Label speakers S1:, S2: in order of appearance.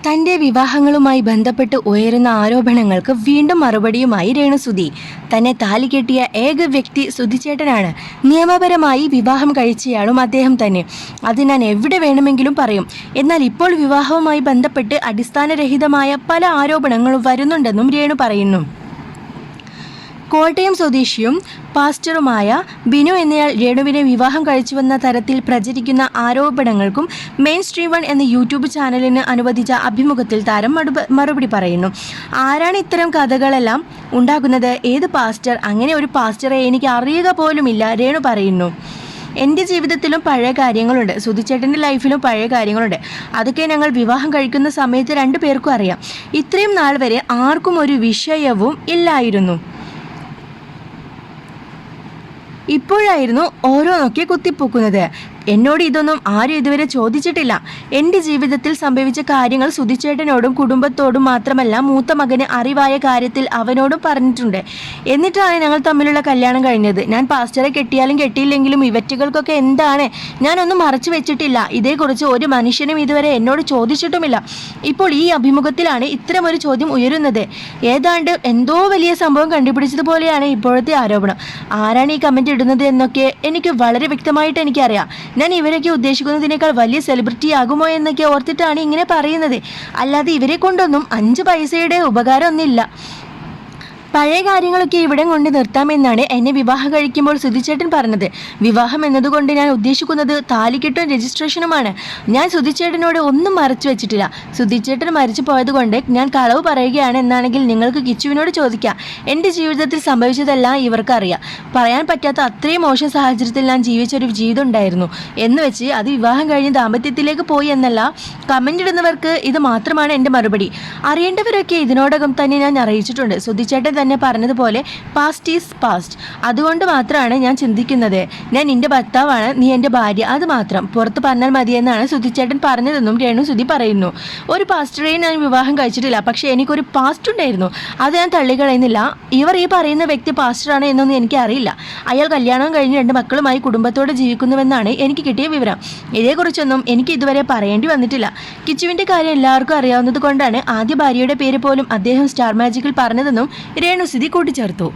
S1: തന്റെ വിവാഹങ്ങളുമായി ബന്ധപ്പെട്ട് ഉയരുന്ന ആരോപണങ്ങൾക്ക് വീണ്ടും മറുപടിയുമായി രേണുസുതി. തന്നെ താലി കെട്ടിയ ഏക വ്യക്തി സുധിച്ചേട്ടനാണ്. നിയമപരമായി വിവാഹം കഴിച്ചയാളും അദ്ദേഹം തന്നെ. അത് ഞാൻ എവിടെ വേണമെങ്കിലും പറയും. എന്നാൽ ഇപ്പോൾ വിവാഹവുമായി ബന്ധപ്പെട്ട് അടിസ്ഥാനരഹിതമായ പല ആരോപണങ്ങളും വരുന്നുണ്ടെന്നും രേണു പറയുന്നു. കോട്ടയം സ്വദേശിയും പാസ്റ്ററുമായ ബിനു എന്നയാൾ രേണുവിനെ വിവാഹം കഴിച്ചുവെന്ന തരത്തിൽ പ്രചരിക്കുന്ന ആരോപണങ്ങൾക്കും മെയിൻ സ്ട്രീം വൺ എന്ന യൂട്യൂബ് ചാനലിന് അനുവദിച്ച അഭിമുഖത്തിൽ താരം മറുപടി പറയുന്നു. ആരാണ് ഇത്തരം കഥകളെല്ലാം ഉണ്ടാക്കുന്നത്? ഏത് പാസ്റ്റർ? അങ്ങനെ ഒരു പാസ്റ്ററെ എനിക്ക് അറിയുക പോലുമില്ല, രേണു പറയുന്നു. എൻ്റെ ജീവിതത്തിലും പഴയ കാര്യങ്ങളുണ്ട്, സുധിച്ചേട്ടൻ്റെ ലൈഫിലും പഴയ കാര്യങ്ങളുണ്ട്. അതൊക്കെ ഞങ്ങൾ വിവാഹം കഴിക്കുന്ന സമയത്ത് രണ്ടു പേർക്കും അറിയാം. ഇത്രയും നാൾ വരെ ആർക്കും ഒരു വിഷയവും ഇല്ലായിരുന്നു. ഇപ്പോഴായിരുന്നു ഓരോന്നൊക്കെ കുത്തിപ്പൊക്കുന്നത്. എന്നോട് ഇതൊന്നും ആരും ഇതുവരെ ചോദിച്ചിട്ടില്ല. എൻ്റെ ജീവിതത്തിൽ സംഭവിച്ച കാര്യങ്ങൾ സുധിച്ചേട്ടനോടും കുടുംബത്തോടും മാത്രമല്ല, മൂത്ത മകന് അറിവായ കാര്യത്തിൽ അവനോടും പറഞ്ഞിട്ടുണ്ട്. എന്നിട്ടാണ് ഞങ്ങൾ തമ്മിലുള്ള കല്യാണം കഴിഞ്ഞത്. ഞാൻ പാസ്റ്ററെ കെട്ടിയാലും കെട്ടിയില്ലെങ്കിലും ഇവറ്റുകൾക്കൊക്കെ എന്താണ്? ഞാനൊന്നും മറച്ചു വെച്ചിട്ടില്ല. ഇതേക്കുറിച്ച് ഒരു മനുഷ്യനും ഇതുവരെ എന്നോട് ചോദിച്ചിട്ടുമില്ല. ഇപ്പോൾ ഈ അഭിമുഖത്തിലാണ് ഇത്തരമൊരു ചോദ്യം ഉയരുന്നത്. ഏതാണ്ട് എന്തോ വലിയ സംഭവം കണ്ടുപിടിച്ചതുപോലെയാണ് ഇപ്പോഴത്തെ ആരോപണം. ആരാണ് ഈ കമൻറ്റ് ഇടുന്നത് എന്നൊക്കെ എനിക്ക് വളരെ വ്യക്തമായിട്ട് എനിക്കറിയാം. ഞാൻ ഇവരൊക്കെ ഉദ്ദേശിക്കുന്നതിനേക്കാൾ വലിയ സെലിബ്രിറ്റി ആകുമോ എന്നൊക്കെ ഓർത്തിട്ടാണ് ഇങ്ങനെ പറയുന്നത്. അല്ലാതെ ഇവരെ കൊണ്ടൊന്നും 5 പൈസയുടെ ഉപകാരമൊന്നുമില്ല. പഴയ കാര്യങ്ങളൊക്കെ ഇവിടെ കൊണ്ട് നിർത്താമെന്നാണ് എന്നെ വിവാഹം കഴിക്കുമ്പോൾ സുധിച്ചേട്ടൻ പറഞ്ഞത്. വിവാഹം എന്നതുകൊണ്ട് ഞാൻ ഉദ്ദേശിക്കുന്നത് താലികെട്ടും രജിസ്ട്രേഷനുമാണ്. ഞാൻ സുധിച്ചേട്ടനോട് ഒന്നും മറച്ചു വെച്ചിട്ടില്ല. സുധിച്ചേട്ടൻ മരിച്ചു പോയതുകൊണ്ട് ഞാൻ കളവ് പറയുകയാണ് എന്നാണെങ്കിൽ നിങ്ങൾക്ക് കിച്ചുവിനോട് ചോദിക്കാം. എൻ്റെ ജീവിതത്തിൽ സംഭവിച്ചതെല്ലാം ഇവർക്കറിയാം. പറയാൻ പറ്റാത്ത അത്രയും മോശം സാഹചര്യത്തിൽ ഞാൻ ജീവിച്ചൊരു ജീവിതം ഉണ്ടായിരുന്നു എന്ന് വെച്ച് അത് വിവാഹം കഴിഞ്ഞ് ദാമ്പത്യത്തിലേക്ക് പോയി എന്നല്ല. കമൻ്റ് ഇടുന്നവർക്ക് ഇത് മാത്രമാണ് എൻ്റെ മറുപടി. അറിയേണ്ടവരൊക്കെ ഇതിനോടകം തന്നെ ഞാൻ അറിയിച്ചിട്ടുണ്ട്. സുധിച്ചേട്ടൻ തന്നെ പറഞ്ഞതുപോലെ പാസ്റ്റ് ഈസ് പാസ്റ്റ്. അതുകൊണ്ട് മാത്രമാണ് ഞാൻ ചിന്തിക്കുന്നത്, ഞാൻ നിന്റെ ഭർത്താവാണ്, നീ എൻ്റെ ഭാര്യ, അത് മാത്രം പുറത്ത് പറഞ്ഞാൽ മതിയെന്നാണ് സുധിച്ചേട്ടൻ പറഞ്ഞതെന്നും രേണുസുതി പറയുന്നു. ഒരു പാസ്റ്ററേയും ഞാൻ വിവാഹം കഴിച്ചിട്ടില്ല, പക്ഷേ എനിക്കൊരു പാസ്റ്റ് ഉണ്ടായിരുന്നു. അത് ഞാൻ തള്ളിക്കളയുന്നില്ല. ഇവർ ഈ പറയുന്ന വ്യക്തി പാസ്റ്ററാണ് എന്നൊന്നും എനിക്കറിയില്ല. അയാൾ കല്യാണം കഴിഞ്ഞ് 2 മക്കളുമായി കുടുംബത്തോടെ ജീവിക്കുന്നുവെന്നാണ് എനിക്ക് കിട്ടിയ വിവരം. ഇതേക്കുറിച്ചൊന്നും എനിക്ക് ഇതുവരെ പറയേണ്ടി വന്നിട്ടില്ല. കിച്ചുവിൻ്റെ കാര്യം എല്ലാവർക്കും അറിയാവുന്നത് കൊണ്ടാണ് ആദ്യ ഭാര്യയുടെ പേര് പോലും അദ്ദേഹം സ്റ്റാർ മാജിക്കിൽ പറഞ്ഞതെന്നും രേണുസുതി കൂട്ടിച്ചേർത്തു.